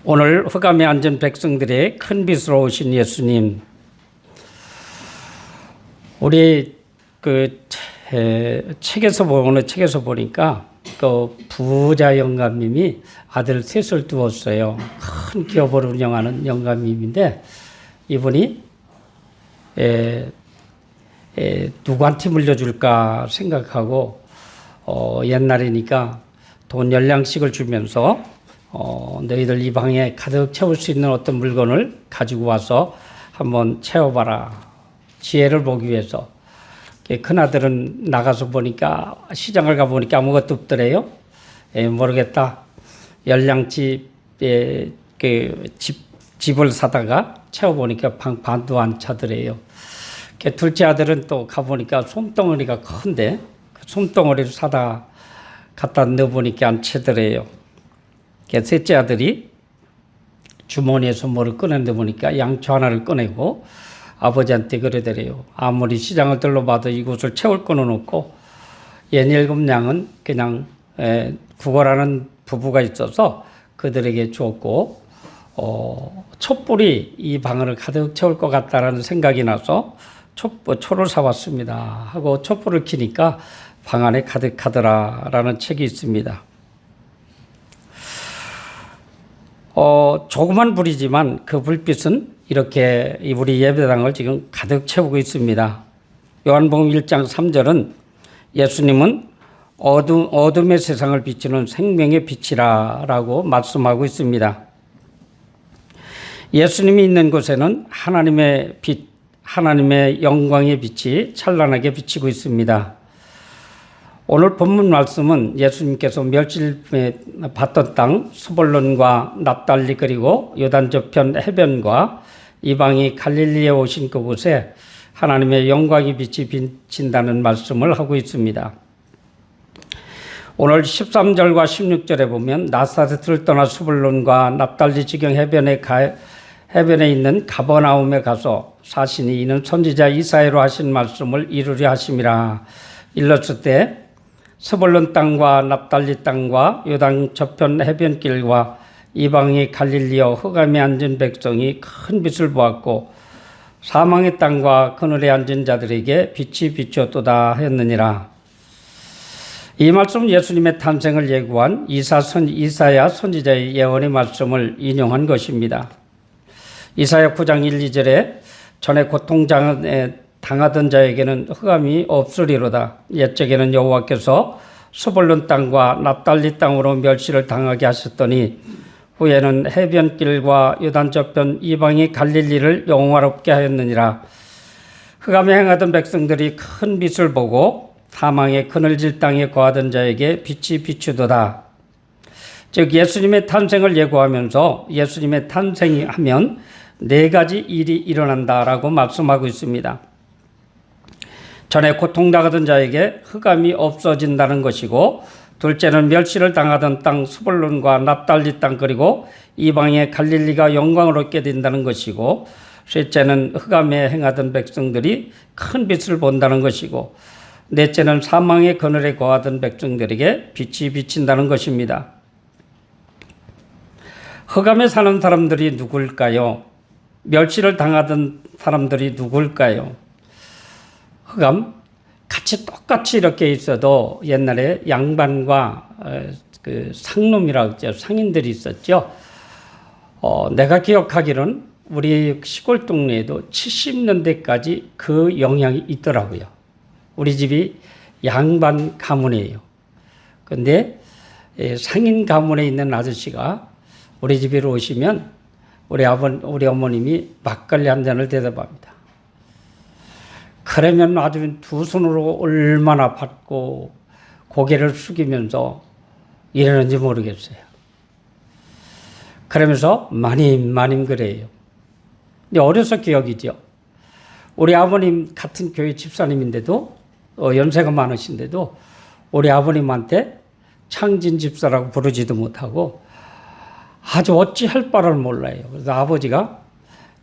오늘 흑암에 앉은 백성들의 큰 빛으로 오신 예수님, 우리 책에서 보니까 그 부자 영감님이 아들 셋을 두었어요. 큰 기업을 운영하는 영감님인데 이분이 누구한테 물려줄까 생각하고 옛날이니까 돈 10냥씩을 주면서 너희들 이 방에 가득 채울 수 있는 어떤 물건을 가지고 와서 한번 채워봐라. 지혜를 보기 위해서. 큰아들은 나가서 보니까 시장을 가보니까 아무것도 없더래요. 모르겠다. 10냥치 집을 사다가 채워보니까 반도 안 차더래요. 둘째 아들은 또 가보니까 솜덩어리가 큰데 그 솜덩어리를 사다 갖다 넣어보니까 안 채더래요. 셋째 아들이 주머니에서 뭐를 꺼내다 보니까 양초 하나를 꺼내고 아버지한테 그러더래요. 아무리 시장을 둘러봐도 이곳을 채울 거는 없고 얘 7냥은 그냥 구걸하는 부부가 있어서 그들에게 주었고 촛불이 이 방을 가득 채울 것 같다라는 생각이 나서 초를 사왔습니다 하고 촛불을 켜니까 방 안에 가득하더라라는 책이 있습니다. 조그만 불이지만 그 불빛은 이렇게 우리 예배당을 지금 가득 채우고 있습니다. 요한복음 1장 3절은 예수님은 어둠의 세상을 비추는 생명의 빛이라 라고 말씀하고 있습니다. 예수님이 있는 곳에는 하나님의 빛, 하나님의 영광의 빛이 찬란하게 비치고 있습니다. 오늘 본문 말씀은 예수님께서 멸실 받던 땅 스불론과 납달리 그리고 요단 저편 해변과 이방이 갈릴리에 오신 그곳에 하나님의 영광의 빛이 비친다는 말씀을 하고 있습니다. 오늘 13절과 16절에 보면 나사렛을 떠나 스불론과 납달리 지경 해변에 있는 가버나움에 가서 사시니 이는 선지자 이사야로 하신 말씀을 이루려 하심이라. 일렀을 때 스불론 땅과 납달리 땅과 요단 저편 해변길과 이방의 갈릴리어 흑암에 앉은 백성이 큰 빛을 보았고 사망의 땅과 그늘에 앉은 자들에게 빛이 비추었도다 하였느니라. 이 말씀은 예수님의 탄생을 예고한 이사야 선지자의 예언의 말씀을 인용한 것입니다. 이사야 9장 1, 2절에 전에 고통당하던 자에게는 흑암이 없으리로다. 옛적에는 여호와께서 스불론 땅과 납달리 땅으로 멸시를 당하게 하셨더니 후에는 해변길과 요단 저편 이방의 갈릴리를 영화롭게 하였느니라. 흑암에 행하던 백성들이 큰 빛을 보고 사망의 그늘질 땅에 거하던 자에게 빛이 비추도다. 즉 예수님의 탄생을 예고하면서 예수님의 탄생이 하면 4가지 일이 일어난다라고 말씀하고 있습니다. 전에 고통당하던 자에게 흑암이 없어진다는 것이고, 둘째는 멸시를 당하던 땅 스불론과 납달리 땅 그리고 이방의 갈릴리가 영광을 얻게 된다는 것이고, 셋째는 흑암에 행하던 백성들이 큰 빛을 본다는 것이고, 넷째는 사망의 그늘에 거하던 백성들에게 빛이 비친다는 것입니다. 흑암에 사는 사람들이 누굴까요? 멸시를 당하던 사람들이 누굴까요? 흑암 같이 똑같이 이렇게 있어도 옛날에 양반과 그 상놈이라고 했죠. 상인들이 있었죠. 내가 기억하기로는 우리 시골 동네에도 70년대까지 그 영향이 있더라고요. 우리 집이 양반 가문이에요. 그런데 상인 가문에 있는 아저씨가 우리 집으로 오시면 우리 어머님이 막걸리 한 잔을 대접합니다. 그러면 아주 두 손으로 얼마나 받고 고개를 숙이면서 이러는지 모르겠어요. 그러면서 마님 그래요. 어려서 기억이죠. 우리 아버님 같은 교회 집사님인데도 연세가 많으신데도 우리 아버님한테 창진 집사라고 부르지도 못하고 아주 어찌할 바를 몰라요. 그래서 아버지가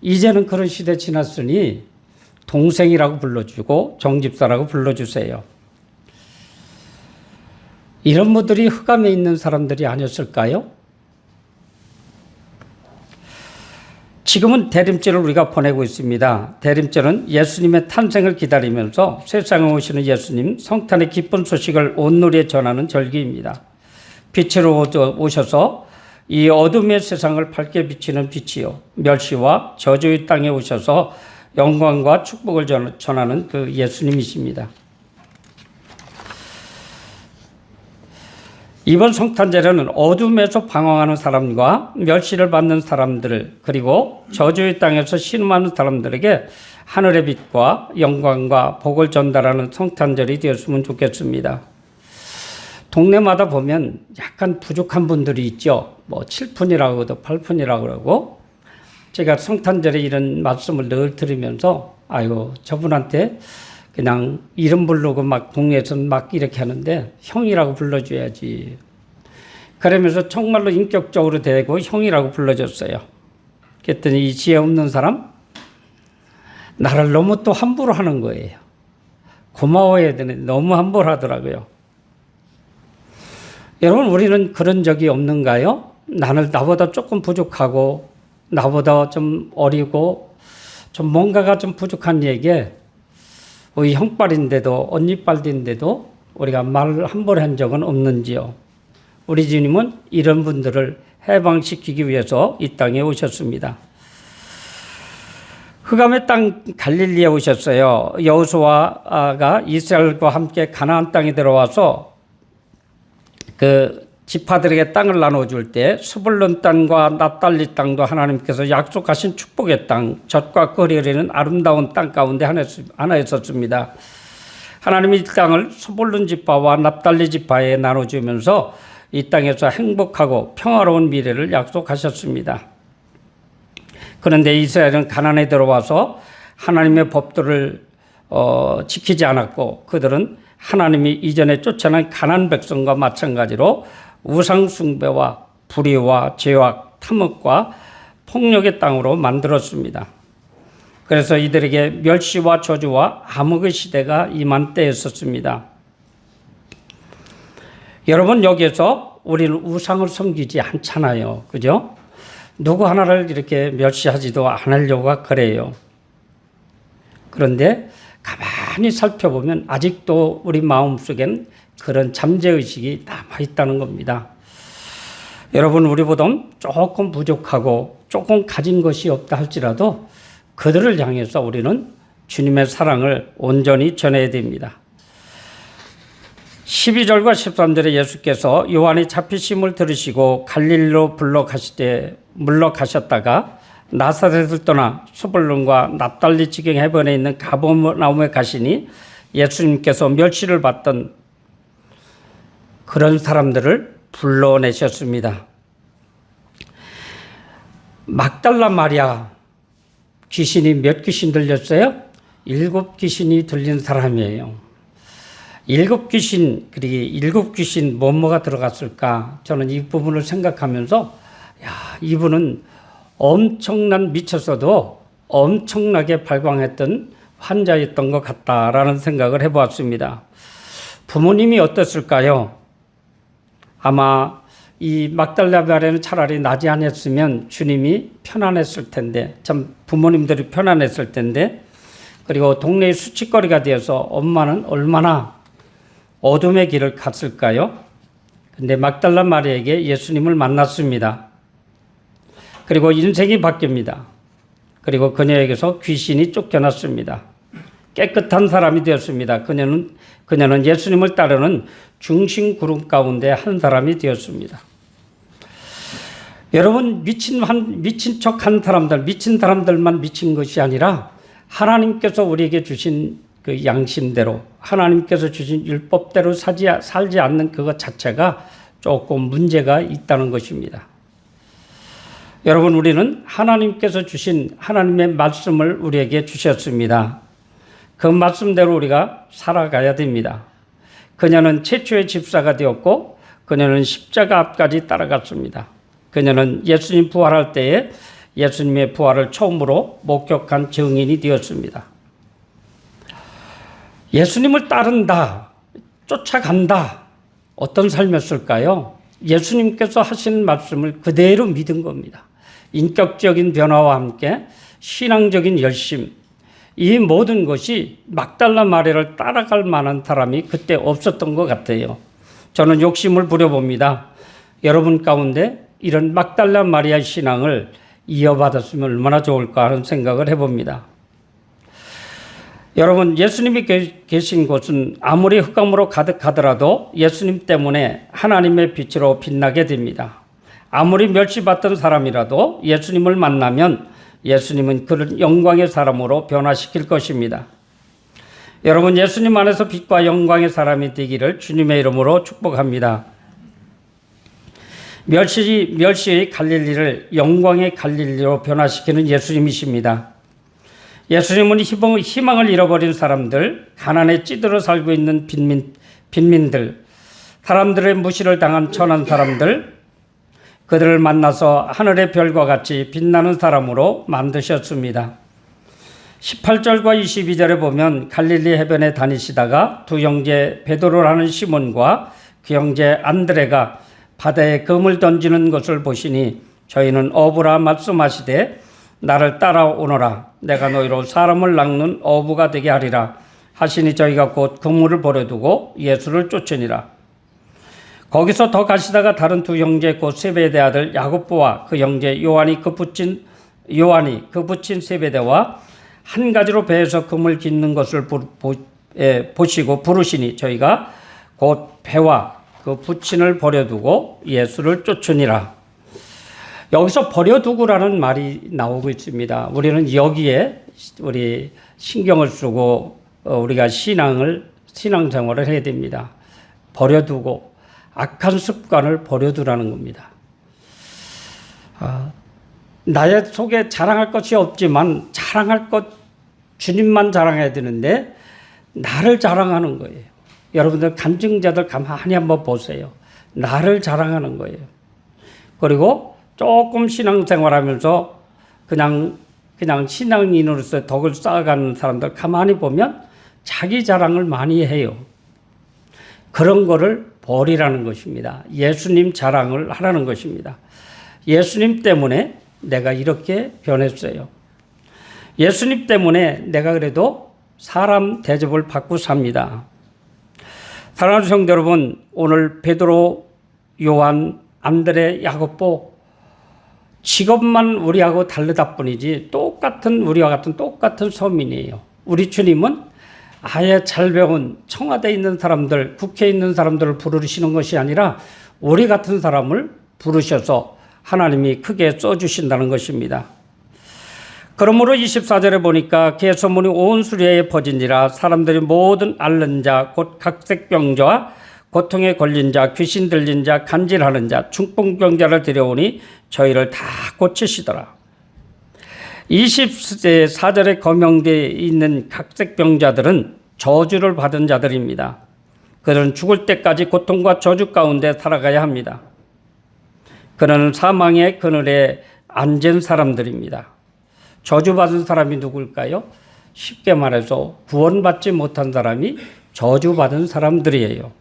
이제는 그런 시대 지났으니 동생이라고 불러주고 정집사라고 불러주세요. 이런 분들이 흑암에 있는 사람들이 아니었을까요? 지금은 대림절을 우리가 보내고 있습니다. 대림절은 예수님의 탄생을 기다리면서 세상에 오시는 예수님 성탄의 기쁜 소식을 온누리에 전하는 절기입니다. 빛으로 오셔서 이 어둠의 세상을 밝게 비치는 빛이요, 멸시와 저주의 땅에 오셔서 영광과 축복을 전하는 그 예수님이십니다. 이번 성탄절에는 어둠에서 방황하는 사람과 멸시를 받는 사람들, 그리고 저주의 땅에서 신음하는 사람들에게 하늘의 빛과 영광과 복을 전달하는 성탄절이 되었으면 좋겠습니다. 동네마다 보면 약간 부족한 분들이 있죠. 뭐 7푼이라고 해도 8푼이라고 그러고, 제가 성탄절에 이런 말씀을 늘 들으면서 아이고 저분한테 그냥 이름 부르고 막 동네에서 막 이렇게 하는데 형이라고 불러줘야지. 그러면서 정말로 인격적으로 대고 형이라고 불러줬어요. 그랬더니 이 지혜 없는 사람 나를 너무 또 함부로 하는 거예요. 고마워해야 되는데 너무 함부로 하더라고요. 여러분, 우리는 그런 적이 없는가요? 나보다 조금 부족하고 나보다 좀 어리고 좀 뭔가가 좀 부족한 얘기에 우리 형빨인데도 언니빨인데도 우리가 말을 함부로 한 적은 없는지요? 우리 주님은 이런 분들을 해방시키기 위해서 이 땅에 오셨습니다. 흑암의 땅 갈릴리에 오셨어요. 여호수아가 이스라엘과 함께 가나안 땅에 들어와서 그 지파들에게 땅을 나눠줄 때 스불론 땅과 납달리 땅도 하나님께서 약속하신 축복의 땅, 젖과 꿀이 흐르는 아름다운 땅 가운데 하나였었습니다. 하나님이 이 땅을 스불론 지파와 납달리 지파에 나눠주면서 이 땅에서 행복하고 평화로운 미래를 약속하셨습니다. 그런데 이스라엘은 가나안에 들어와서 하나님의 법도를 지키지 않았고, 그들은 하나님이 이전에 쫓아낸 가나안 백성과 마찬가지로 우상 숭배와 불의와 죄악, 탐욕과 폭력의 땅으로 만들었습니다. 그래서 이들에게 멸시와 저주와 암흑의 시대가 임한 때였었습니다. 여러분, 여기에서 우리는 우상을 섬기지 않잖아요. 그죠? 누구 하나를 이렇게 멸시하지도 않으려고 그래요. 그런데 가만히 살펴보면 아직도 우리 마음속엔 그런 잠재의식이 남아있다는 겁니다. 여러분, 우리보다 조금 부족하고 조금 가진 것이 없다 할지라도 그들을 향해서 우리는 주님의 사랑을 온전히 전해야 됩니다. 12절과 13절에 예수께서 요한이 잡히심을 들으시고 갈릴리로 물러가셨다가 나사렛을 떠나 스불론과 납달리 지경 해변에 있는 가버나움에 가시니 예수님께서 멸시를 받던 그런 사람들을 불러내셨습니다. 막달라 마리아, 귀신이 몇 귀신 들렸어요? 7귀신이 들린 사람이에요. 7귀신 뭐가 들어갔을까? 저는 이 부분을 생각하면서 이분은 엄청난, 미쳤어도 엄청나게 발광했던 환자였던 것 같다라는 생각을 해보았습니다. 부모님이 어땠을까요? 아마 이 막달라 마리아는 차라리 나지 않았으면 주님이 편안했을 텐데, 참 부모님들이 편안했을 텐데, 그리고 동네의 수치거리가 되어서 엄마는 얼마나 어둠의 길을 갔을까요? 근데 막달라 마리아에게 예수님을 만났습니다. 그리고 인생이 바뀝니다. 그리고 그녀에게서 귀신이 쫓겨났습니다. 깨끗한 사람이 되었습니다. 그녀는 예수님을 따르는 중심 그룹 가운데 한 사람이 되었습니다. 여러분, 미친 척한 사람들, 미친 사람들만 미친 것이 아니라 하나님께서 우리에게 주신 그 양심대로, 하나님께서 주신 율법대로 살지 않는 그것 자체가 조금 문제가 있다는 것입니다. 여러분, 우리는 하나님께서 주신 하나님의 말씀을 우리에게 주셨습니다. 그 말씀대로 우리가 살아가야 됩니다. 그녀는 최초의 집사가 되었고, 그녀는 십자가 앞까지 따라갔습니다. 그녀는 예수님 부활할 때에 예수님의 부활을 처음으로 목격한 증인이 되었습니다. 예수님을 따른다, 쫓아간다, 어떤 삶이었을까요? 예수님께서 하신 말씀을 그대로 믿은 겁니다. 인격적인 변화와 함께 신앙적인 열심, 이 모든 것이 막달라 마리아를 따라갈 만한 사람이 그때 없었던 것 같아요. 저는 욕심을 부려봅니다. 여러분 가운데 이런 막달라 마리아 신앙을 이어받았으면 얼마나 좋을까 하는 생각을 해봅니다. 여러분, 예수님이 계신 곳은 아무리 흑암으로 가득하더라도 예수님 때문에 하나님의 빛으로 빛나게 됩니다. 아무리 멸시받던 사람이라도 예수님을 만나면 예수님은 그를 영광의 사람으로 변화시킬 것입니다. 여러분, 예수님 안에서 빛과 영광의 사람이 되기를 주님의 이름으로 축복합니다. 멸시의 갈릴리를 영광의 갈릴리로 변화시키는 예수님이십니다. 예수님은 희망을 잃어버린 사람들, 가난에 찌들어 살고 있는 빈민들, 사람들의 무시를 당한 천한 사람들, 그들을 만나서 하늘의 별과 같이 빛나는 사람으로 만드셨습니다. 18절과 22절에 보면 갈릴리 해변에 다니시다가 두 형제 베드로라는 시몬과 그 형제 안드레가 바다에 금을 던지는 것을 보시니 저희는 어부라 말씀하시되 나를 따라오너라 내가 너희로 사람을 낚는 어부가 되게 하리라 하시니 저희가 곧 그물을 버려두고 예수를 쫓으니라. 거기서 더 가시다가 다른 두 형제 곧 세베대 아들 야고보와 그 형제 요한이 그 부친 세베대와 한 가지로 배에서 금을 깃는 것을 보시고 부르시니 저희가 곧 배와 그 부친을 버려두고 예수를 쫓으니라. 여기서 버려두고라는 말이 나오고 있습니다. 우리는 여기에 우리 신경을 쓰고 우리가 신앙생활을 해야 됩니다. 버려두고 악한 습관을 버려두라는 겁니다. 나의 속에 자랑할 것이 없지만 자랑할 것 주님만 자랑해야 되는데 나를 자랑하는 거예요. 여러분들 간증자들 가만히 한번 보세요. 나를 자랑하는 거예요. 그리고 조금 신앙생활하면서 그냥 신앙인으로서 덕을 쌓아가는 사람들 가만히 보면 자기 자랑을 많이 해요. 그런 거를 버리라는 것입니다. 예수님 자랑을 하라는 것입니다. 예수님 때문에 내가 이렇게 변했어요. 예수님 때문에 내가 그래도 사람 대접을 받고 삽니다. 사랑하는 성도 여러분, 오늘 베드로, 요한, 안드레, 야고보 직업만 우리하고 다르다 뿐이지 우리와 같은 똑같은 서민이에요. 우리 주님은 아예 잘 배운 청와대에 있는 사람들, 국회에 있는 사람들을 부르시는 것이 아니라 우리 같은 사람을 부르셔서 하나님이 크게 써주신다는 것입니다. 그러므로 24절에 보니까 개소문이 온 수리아에 퍼지니라. 사람들이 모든 앓는 자, 곧 각색병자와 고통에 걸린 자, 귀신 들린 자, 간질하는 자, 중풍병자를 데려오니 저희를 다 고치시더라. 24절에 거명되어 있는 각색병자들은 저주를 받은 자들입니다. 그들은 죽을 때까지 고통과 저주 가운데 살아가야 합니다. 그는 사망의 그늘에 앉은 사람들입니다. 저주받은 사람이 누굴까요? 쉽게 말해서 구원받지 못한 사람이 저주받은 사람들이에요.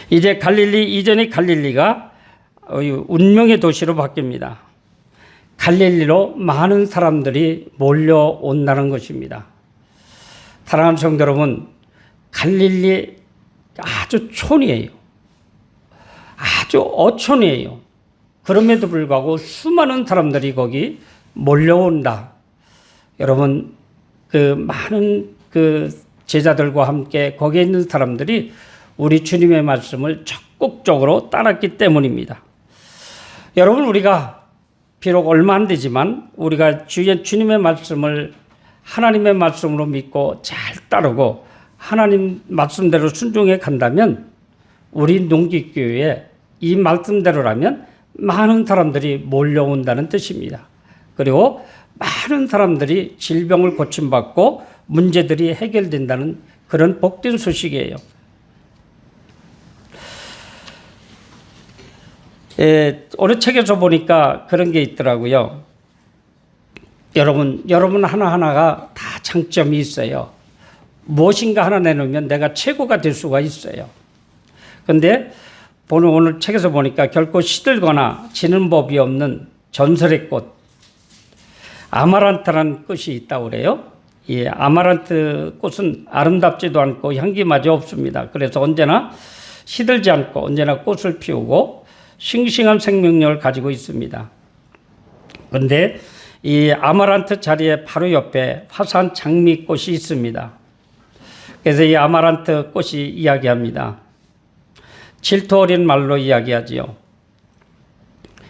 이제 이전의 갈릴리가 운명의 도시로 바뀝니다. 갈릴리로 많은 사람들이 몰려온다는 것입니다. 사랑하는 성도 여러분, 갈릴리 아주 촌이에요. 아주 어촌이에요. 그럼에도 불구하고 수많은 사람들이 거기 몰려온다. 여러분, 많은 제자들과 함께 거기에 있는 사람들이 우리 주님의 말씀을 적극적으로 따랐기 때문입니다. 여러분, 우리가 비록 얼마 안 되지만 우리가 주님의 말씀을 하나님의 말씀으로 믿고 잘 따르고 하나님 말씀대로 순종해 간다면 우리 농기교회에 이 말씀대로라면 많은 사람들이 몰려온다는 뜻입니다. 그리고 많은 사람들이 질병을 고침받고 문제들이 해결된다는 그런 복된 소식이에요. 어느 책에서 보니까 그런 게 있더라고요. 여러분 하나하나가 다 장점이 있어요. 무엇인가 하나 내놓으면 내가 최고가 될 수가 있어요. 그런데 오늘 책에서 보니까 결코 시들거나 지는 법이 없는 전설의 꽃 아마란트라는 꽃이 있다고 그래요. 이 아마란트 꽃은 아름답지도 않고 향기마저 없습니다. 그래서 언제나 시들지 않고 언제나 꽃을 피우고 싱싱한 생명력을 가지고 있습니다. 그런데 이 아마란트 자리에 바로 옆에 화사한 장미꽃이 있습니다. 그래서 이 아마란트 꽃이 이야기합니다. 질투 어린 말로 이야기하지요.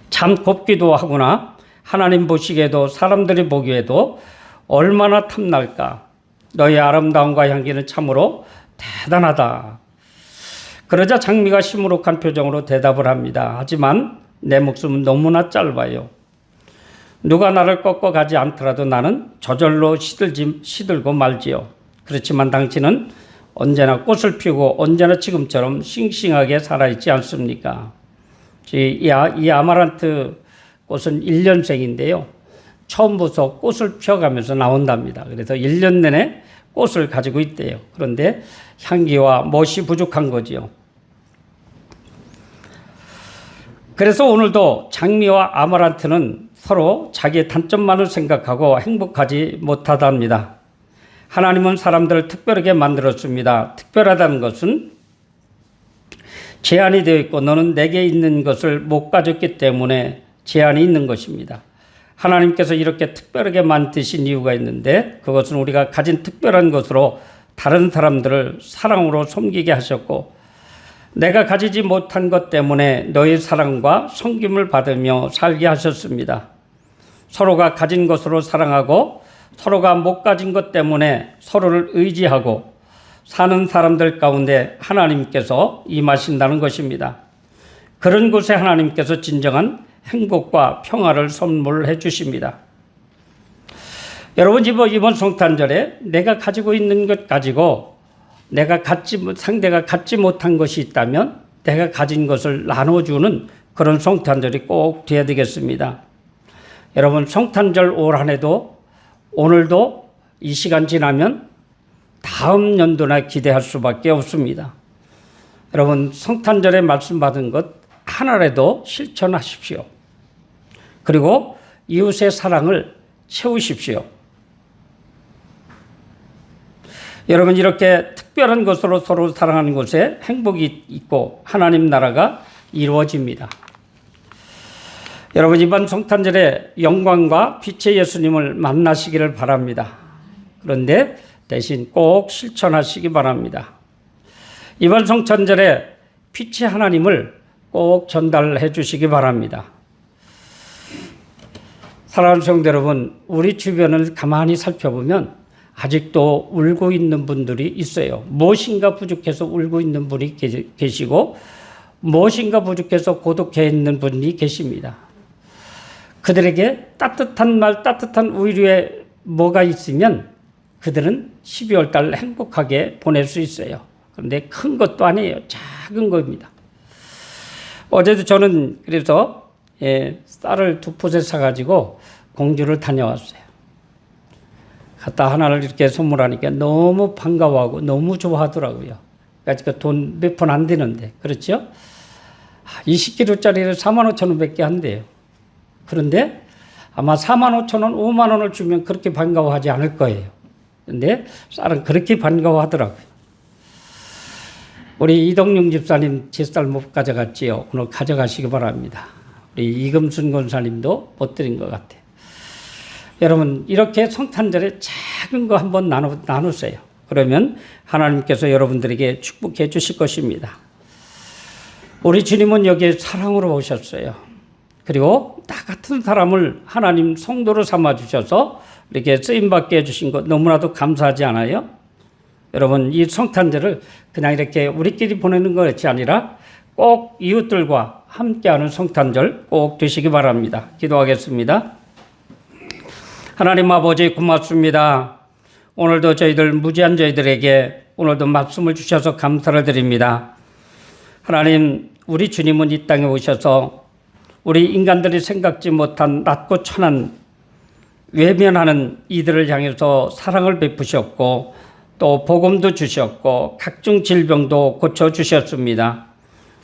참 곱기도 하구나. 하나님 보시기에도 사람들이 보기에도 얼마나 탐날까. 너의 아름다움과 향기는 참으로 대단하다. 그러자 장미가 시무룩한 표정으로 대답을 합니다. 하지만 내 목숨은 너무나 짧아요. 누가 나를 꺾어 가지 않더라도 나는 저절로 시들고 말지요. 그렇지만 당신은 언제나 꽃을 피우고 언제나 지금처럼 싱싱하게 살아있지 않습니까? 이 아마란트 꽃은 1년생인데요. 처음부터 꽃을 피워가면서 나온답니다. 그래서 1년 내내 꽃을 가지고 있대요. 그런데 향기와 멋이 부족한 거지요. 그래서 오늘도 장미와 아마란트는 서로 자기의 단점만을 생각하고 행복하지 못하답니다. 하나님은 사람들을 특별하게 만들었습니다. 특별하다는 것은 제한이 되어 있고 너는 내게 있는 것을 못 가졌기 때문에 제한이 있는 것입니다. 하나님께서 이렇게 특별하게 만드신 이유가 있는데 그것은 우리가 가진 특별한 것으로 다른 사람들을 사랑으로 섬기게 하셨고 내가 가지지 못한 것 때문에 너의 사랑과 섬김을 받으며 살게 하셨습니다. 서로가 가진 것으로 사랑하고 서로가 못 가진 것 때문에 서로를 의지하고 사는 사람들 가운데 하나님께서 임하신다는 것입니다. 그런 곳에 하나님께서 진정한 행복과 평화를 선물해 주십니다. 여러분 이번 성탄절에 내가 가지고 있는 것 가지고 상대가 갖지 못한 것이 있다면 내가 가진 것을 나눠주는 그런 성탄절이 꼭 돼야 되겠습니다. 여러분 성탄절 올 한 해도 오늘도 이 시간 지나면 다음 연도나 기대할 수밖에 없습니다. 여러분 성탄절에 말씀 받은 것 하나라도 실천하십시오. 그리고 이웃의 사랑을 채우십시오. 여러분 이렇게 특별한 것으로 서로 사랑하는 곳에 행복이 있고 하나님 나라가 이루어집니다. 여러분 이번 성탄절에 영광과 빛의 예수님을 만나시기를 바랍니다. 그런데 대신 꼭 실천하시기 바랍니다. 이번 성탄절에 빛의 하나님을 꼭 전달해 주시기 바랍니다. 사랑하는 성도 여러분, 우리 주변을 가만히 살펴보면 아직도 울고 있는 분들이 있어요. 무엇인가 부족해서 울고 있는 분이 계시고 무엇인가 부족해서 고독해 있는 분이 계십니다. 그들에게 따뜻한 말, 따뜻한 위로에 뭐가 있으면 그들은 12월 달 행복하게 보낼 수 있어요. 그런데 큰 것도 아니에요. 작은 겁니다. 어제도 저는 그래서 쌀을 2풋에 사가지고 공주를 다녀왔어요. 갖다 하나를 이렇게 선물하니까 너무 반가워하고 너무 좋아하더라고요. 그러니까 돈 몇 푼 안 되는데. 그렇죠? 20kg짜리를 45,000원 밖에 한대요. 그런데 아마 45,000원, 5만 원을 주면 그렇게 반가워하지 않을 거예요. 그런데 쌀은 그렇게 반가워하더라고요. 우리 이동용 집사님 제 쌀 못 가져갔지요. 오늘 가져가시기 바랍니다. 우리 이금순 권사님도 못 드린 것 같아요. 여러분 이렇게 성탄절에 작은 거 한번 나누세요. 그러면 하나님께서 여러분들에게 축복해 주실 것입니다. 우리 주님은 여기에 사랑으로 오셨어요. 그리고 나 같은 사람을 하나님 성도로 삼아주셔서 이렇게 쓰임받게 해주신 것 너무나도 감사하지 않아요? 여러분 이 성탄절을 그냥 이렇게 우리끼리 보내는 것이 아니라 꼭 이웃들과 함께하는 성탄절 꼭 되시기 바랍니다. 기도하겠습니다. 하나님 아버지 고맙습니다. 오늘도 저희들 무지한 저희들에게 오늘도 말씀을 주셔서 감사를 드립니다. 하나님 우리 주님은 이 땅에 오셔서 우리 인간들이 생각지 못한 낮고 천한 외면하는 이들을 향해서 사랑을 베푸셨고 또 복음도 주셨고 각종 질병도 고쳐주셨습니다.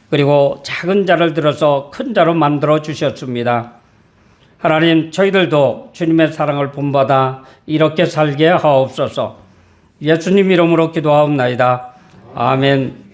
그리고 작은 자를 들어서 큰 자로 만들어 주셨습니다. 하나님, 저희들도 주님의 사랑을 본받아 이렇게 살게 하옵소서. 예수님 이름으로 기도하옵나이다. 아멘.